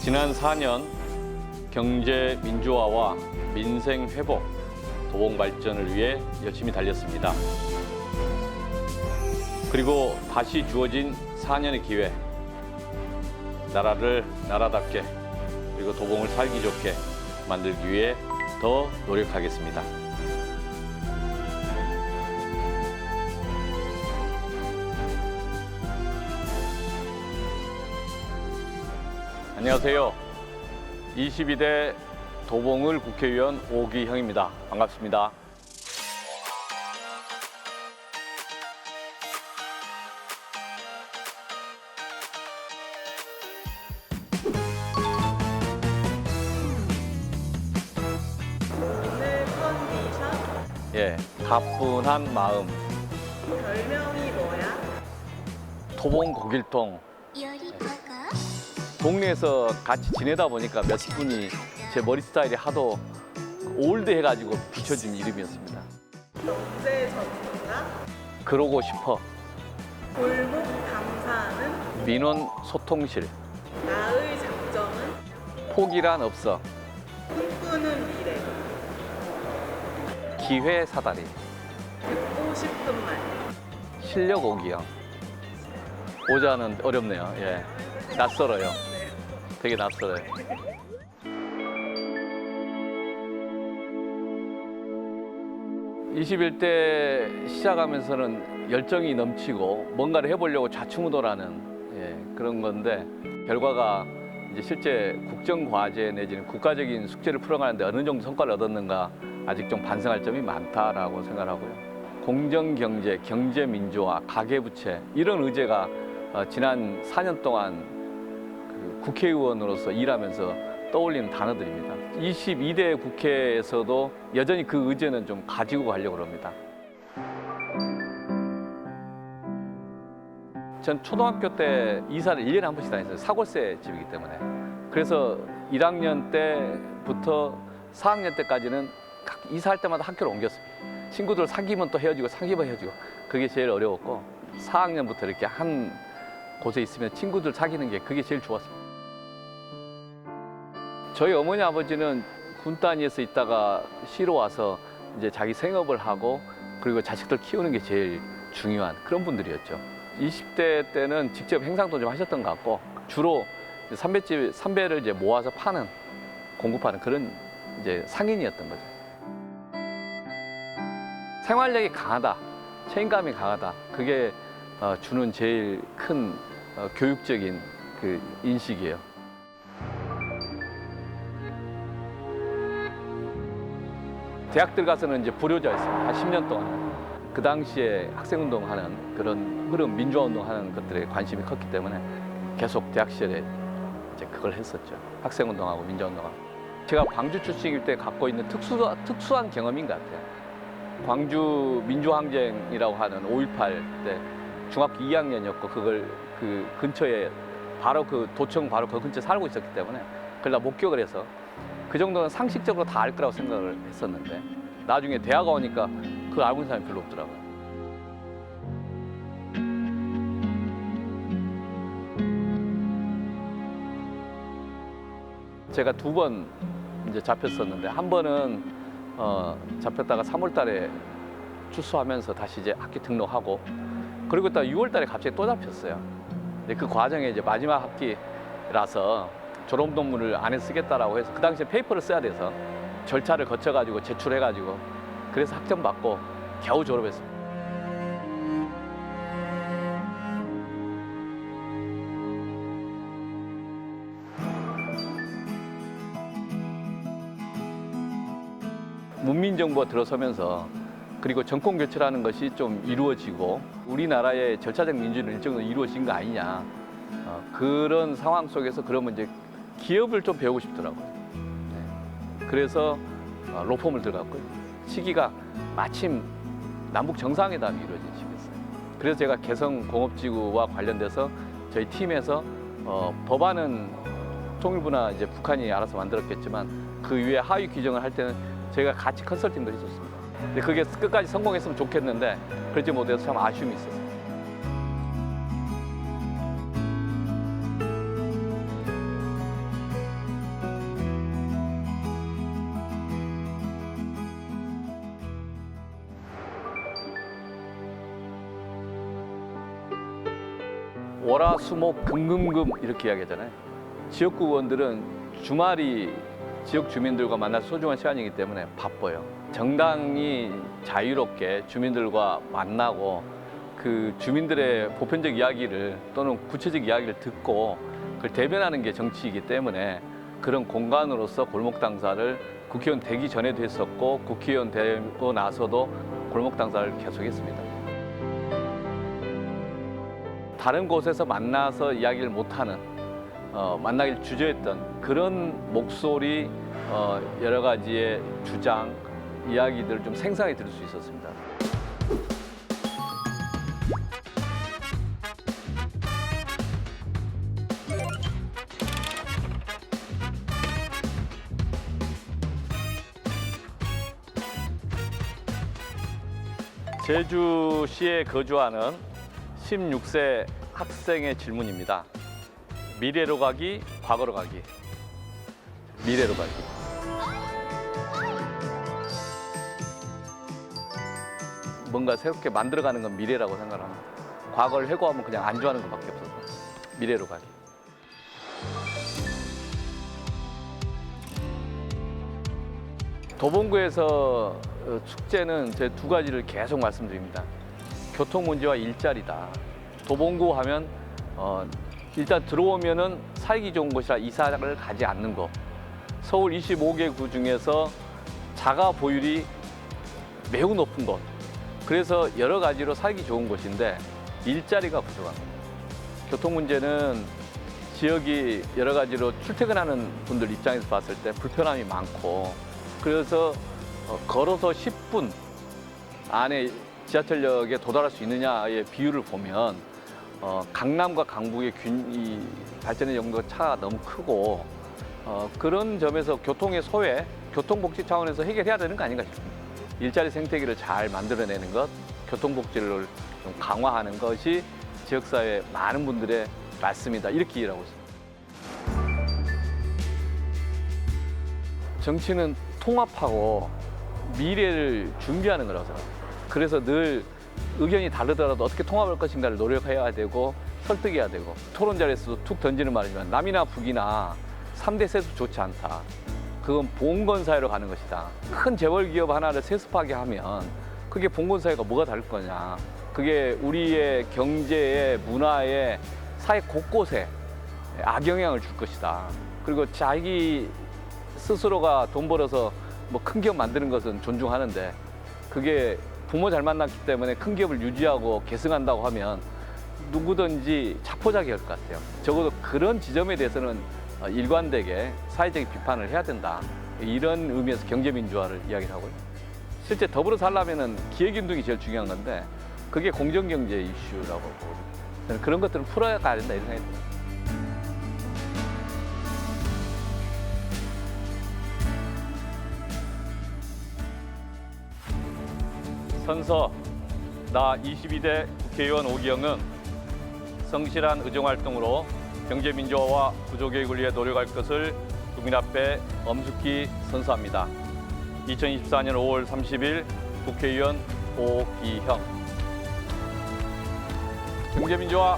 지난 4년 경제 민주화와 민생 회복, 도봉 발전을 위해 열심히 달렸습니다. 그리고 다시 주어진 4년의 기회, 나라를 나라답게 그리고 도봉을 살기 좋게 만들기 위해 더 노력하겠습니다. 안녕하세요. 22대 도봉을 국회의원 오기형입니다. 반갑습니다. 오늘 컨디션? 예, 가뿐한 마음, 별명이 뭐야? 도봉 고길통. 동네에서 같이 지내다 보니까 몇 분이 제 머리 스타일이 하도 올드해가지고 붙여진 이름이었습니다. 경제 전문가? 그러고 싶어. 골목 강사는? 민원 소통실. 나의 장점은? 포기란 없어. 꿈꾸는 미래. 기회 사다리. 듣고 싶은 말. 실력 오기형. 오자는 어렵네요. 예, 낯설어요. 되게 낯설어요. (21대) 시작하면서는 열정이 넘치고 뭔가를 해보려고 좌충우돌하는 그런 건데 결과가 이제 실제 국정과제 내지는 국가적인 숙제를 풀어가는데 어느 정도 성과를 얻었는가 아직 좀 반성할 점이 많다라고 생각하고요. 공정경제, 경제민주화, 가계부채 이런 의제가 지난 4년 동안 국회의원으로서 일하면서 떠올리는 단어들입니다. 22대 국회에서도 여전히 그 의제는 좀 가지고 가려고 합니다. 전 초등학교 때 이사를 1년에 한 번씩 다녔어요. 사골세 집이기 때문에. 그래서 1학년 때부터 4학년 때까지는 이사할 때마다 학교를 옮겼습니다. 친구들 사귀면 또 헤어지고 사귀면 헤어지고 그게 제일 어려웠고 4학년부터 이렇게 한 곳에 있으면 친구들 사귀는 게 그게 제일 좋았습니다. 저희 어머니 아버지는 군 단위에서 있다가 시로 와서 이제 자기 생업을 하고 그리고 자식들 키우는 게 제일 중요한 그런 분들이었죠. 20대 때는 직접 행상도 좀 하셨던 것 같고 주로 삼배를 이제 모아서 파는 공급하는 그런 이제 상인이었던 거죠. 생활력이 강하다, 책임감이 강하다. 그게 주는 제일 큰 교육적인 그 인식이에요. 대학들 가서는 이제 불효자였습니다. 한 10년 동안. 그 당시에 학생운동하는 그런 흐름, 민주화운동하는 것들에 관심이 컸기 때문에 계속 대학 시절에 이제 그걸 했었죠. 학생운동하고 민주화운동하고. 제가 광주 출신일 때 갖고 있는 특수한 경험인 것 같아요. 광주 민주항쟁이라고 하는 5.18 때 중학교 2학년이었고 그걸 그 근처에 바로 그 도청 바로 그 근처에 살고 있었기 때문에 그걸 다 목격을 해서 그 정도는 상식적으로 다 알 거라고 생각을 했었는데 나중에 대학 오니까 그걸 알고 있는 사람이 별로 없더라고요. 제가 2번 이제 잡혔었는데 한 번은 잡혔다가 3월 달에 출소하면서 다시 이제 학기 등록하고 그리고 또 6월 달에 갑자기 또 잡혔어요. 근데 그 과정에 이제 마지막 학기라서 졸업 논문을 안에 쓰겠다라고 해서 그 당시에 페이퍼를 써야 돼서 절차를 거쳐가지고 제출해가지고 그래서 학점 받고 겨우 졸업했습니다. 문민정부가 들어서면서 그리고 정권 교체라는 것이 좀 이루어지고 우리나라의 절차적 민주는 일정도 이루어진 거 아니냐 그런 상황 속에서 그러면 이제 기업을 좀 배우고 싶더라고요. 네. 그래서 로펌을 들어갔고요. 시기가 마침 남북 정상회담이 이루어진 시기였어요. 그래서 제가 개성공업지구와 관련돼서 저희 팀에서 법안은 통일부나 이제 북한이 알아서 만들었겠지만 그 위에 하위 규정을 할 때는 저희가 같이 컨설팅도 해줬습니다. 근데 그게 끝까지 성공했으면 좋겠는데 그러지 못해서 참 아쉬움이 있었어요. 월화수목 금금금 이렇게 이야기하잖아요. 지역구 의원들은 주말이 지역 주민들과 만날 소중한 시간이기 때문에 바빠요. 정당이 자유롭게 주민들과 만나고 그 주민들의 보편적 이야기를 또는 구체적 이야기를 듣고 그걸 대변하는 게 정치이기 때문에 그런 공간으로서 골목당사를 국회의원 되기 전에도 했었고 국회의원 되고 나서도 골목당사를 계속했습니다. 다른 곳에서 만나서 이야기를 못하는 만나기를 주저했던 그런 목소리, 여러 가지의 주장, 이야기들을 좀 생생하게 들을 수 있었습니다. 제주시에 거주하는 16세 학생의 질문입니다. 미래로 가기, 과거로 가기. 미래로 가기. 뭔가 새롭게 만들어가는 건 미래라고 생각합니다. 과거를 해고하면 그냥 안주하는 것밖에 없어서 미래로 가기. 도봉구에서 숙제는 제 두 가지를 계속 말씀드립니다. 교통 문제와 일자리다. 도봉구 하면 일단 들어오면은 살기 좋은 곳이라 이사를 가지 않는 거. 서울 25개 구 중에서 자가 보율이 매우 높은 곳. 그래서 여러 가지로 살기 좋은 곳인데 일자리가 부족합니다. 교통 문제는 지역이 여러 가지로 출퇴근하는 분들 입장에서 봤을 때 불편함이 많고 그래서 걸어서 10분 안에 지하철역에 도달할 수 있느냐의 비율을 보면 강남과 강북의 이 발전의 정도가 차가 너무 크고 그런 점에서 교통의 소외, 교통복지 차원에서 해결해야 되는 거 아닌가 싶습니다. 일자리 생태계를 잘 만들어내는 것, 교통복지를 좀 강화하는 것이 지역사회 많은 분들의 말씀이다. 이렇게 이해하고 있습니다. 정치는 통합하고 미래를 준비하는 거라고 생각합니다. 그래서 늘 의견이 다르더라도 어떻게 통합할 것인가를 노력해야 되고 설득해야 되고 토론 자리에서도 툭 던지는 말이지만 남이나 북이나 3대 세습 좋지 않다. 그건 봉건사회로 가는 것이다. 큰 재벌 기업 하나를 세습하게 하면 그게 봉건사회가 뭐가 다를 거냐. 그게 우리의 경제에 문화에 사회 곳곳에 악영향을 줄 것이다. 그리고 자기 스스로가 돈 벌어서 뭐 큰 기업 만드는 것은 존중하는데 그게 부모 잘 만났기 때문에 큰 기업을 유지하고 계승한다고 하면 누구든지 자포자기 할 것 같아요. 적어도 그런 지점에 대해서는 일관되게 사회적인 비판을 해야 된다. 이런 의미에서 경제민주화를 이야기를 하고요. 실제 더불어 살려면은 기획운동이 제일 중요한 건데 그게 공정경제 이슈라고 보거든요. 저는 그런 것들을 풀어가야 된다 이런 생각이 듭니다. 선서 나 22대 국회의원 오기영은 성실한 의정활동으로 경제민주화와 구조개혁을 위해 노력할 것을 국민 앞에 엄숙히 선서합니다. 2024년 5월 30일 국회의원 오기형. 경제민주화